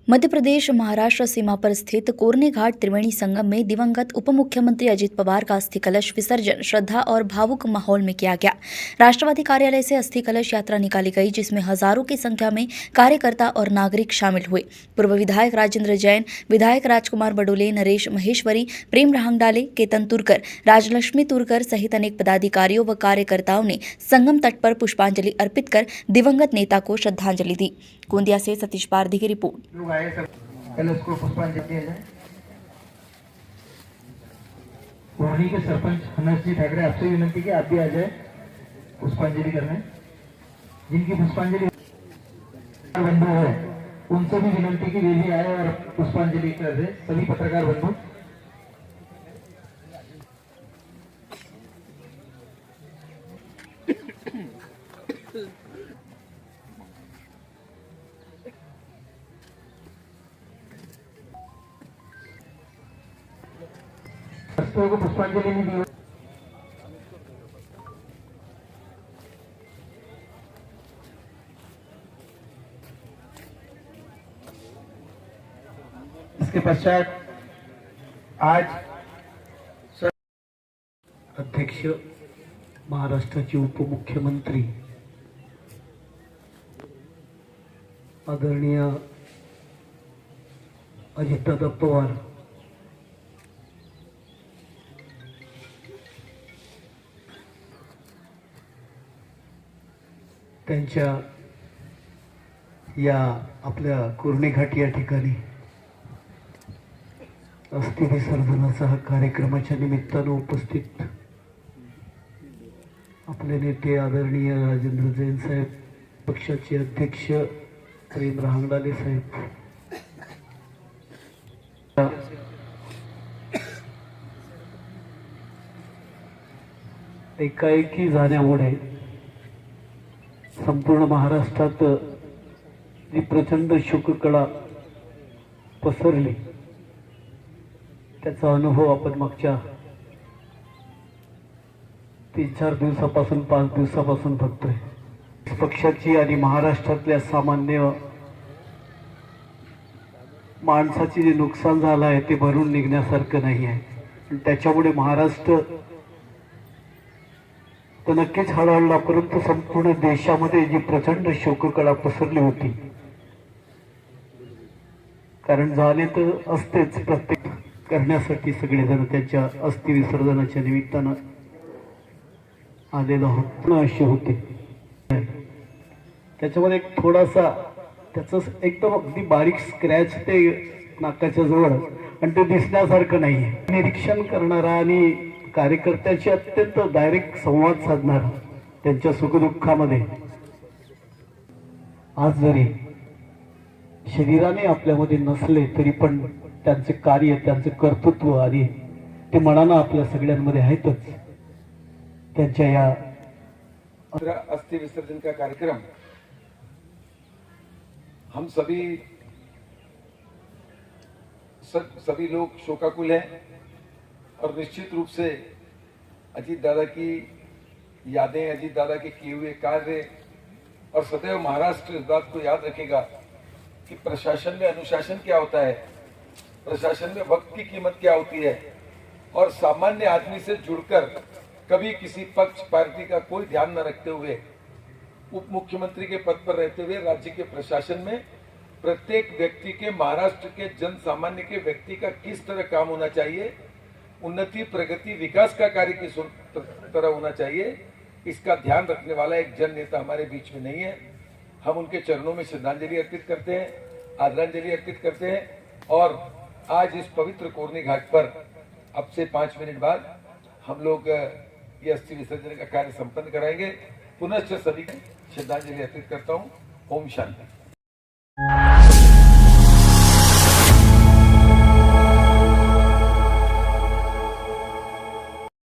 मध्य प्रदेश महाराष्ट्र सीमा पर स्थित कोरने घाट त्रिवेणी संगम में दिवंगत उप मुख्यमंत्री अजित पवार का अस्थि कलश विसर्जन श्रद्धा और भावुक माहौल में किया गया। राष्ट्रवादी कार्यालय से अस्थि कलश यात्रा निकाली गई, जिसमें हजारों की संख्या में कार्यकर्ता और नागरिक शामिल हुए। पूर्व विधायक राजेंद्र जैन, विधायक राजकुमार बडोले, नरेश महेश्वरी, प्रेम रहांगडाले, केतन तुरकर, राजलक्ष्मी तुरकर सहित अनेक पदाधिकारियों व कार्यकर्ताओं ने संगम तट पर पुष्पांजलि अर्पित कर दिवंगत नेता को श्रद्धांजलि दी। गोंदिया से सतीश पारधी की रिपोर्ट। पहले उसको पुष्पांजलि दिया जाए। कोरनी के सरपंच हनस जी ठाकरे, आपसे विनंती की आप भी आ जाए पुष्पांजलि करने। जिनकी पुष्पांजलि बंधु है उनसे भी विनंती की वे भी आए और पुष्पांजलि कर दे। सभी पत्रकार बंधु को पुष्पांजलि नहीं दी। इसके पश्चात आज अध्यक्ष महाराष्ट्राचे उपमुख्यमंत्री आदरणीय अजितदादा पवार त्यांच्या या आपल्या कोरणे घाट या ठिकाणी अस्थि विसर्जनाचा हा कार्यक्रमाच्या निमित्तानं उपस्थित आपले नेते आदरणीय राजेंद्र जैन साहेब, पक्षाचे अध्यक्ष प्रेम रहांगडाले साहेब, एकाएकी झाल्यामुळे संपूर्ण महाराष्ट्रात जी प्रचंड शोककळा पसरली त्याचा अनुभव आपण मागच्या 3-4 दिवसापासून 5 दिवसापासून बघतोय। पक्षाची आणि महाराष्ट्रातल्या सामान्य माणसाचे जे नुकसान झालं आहे ते भरून निघण्यासारखं नाही आहे। त्याच्यामुळे महाराष्ट्र तर नक्कीच हळहळला, परंतु संपूर्ण देशामध्ये जी प्रचंड शोककळा पसरली होती, कारण झाले तर असतेच प्रत्येक करण्यासाठी सगळेजण त्यांच्या अस्थि विसर्जनाच्या निमित्तानं आलेलो असे होते। त्याच्यामध्ये एक थोडासा त्याचं एकदम अगदी बारीक स्क्रॅच ते नाकाच्या जवळ, आणि ते दिसण्यासारखं नाहीये। निरीक्षण करणारा आणि कार्यकर्त्याशी अत्यंत डायरेक्ट संवाद साधणारा, त्यांच्या सुखदुःखामध्ये आज जरी शरीराने आपल्यामध्ये नसले तरी पण त्यांचे कार्य, त्यांचे कर्तृत्व आणि ते मनानं आपल्या सगळ्यांमध्ये आहेतच। त्यांच्या या अस्थि विसर्जन का कार्यक्रम हम सभी लोग शोकाकुल हैं और निश्चित रूप से अजीत दादा की यादें, अजीत दादा के किए हुए कार्य, और सदैव महाराष्ट्र इस बात को याद रखेगा कि प्रशासन में अनुशासन क्या होता है, प्रशासन में वक्त की कीमत क्या होती है, और सामान्य आदमी से जुड़कर कभी किसी पक्ष पार्टी का कोई ध्यान न रखते हुए उप मुख्यमंत्री के पद पर रहते हुए राज्य के प्रशासन में प्रत्येक व्यक्ति के, महाराष्ट्र के जन सामान्य के व्यक्ति का किस तरह काम होना चाहिए, उन्नति, प्रगति, विकास का कार्य किस तरह होना चाहिए, इसका ध्यान रखने वाला एक जन नेता हमारे बीच में नहीं है। हम उनके चरणों में श्रद्धांजलि अर्पित करते हैं, आदरांजलि अर्पित करते हैं, और आज इस पवित्र कोरनी घाट पर अब से 5 मिनट बाद हम लोग ये अस्थि विसर्जन का कार्य संपन्न कराएंगे। पुनश्च सभी श्रद्धांजलि अर्पित करता हूँ। ओम शांति।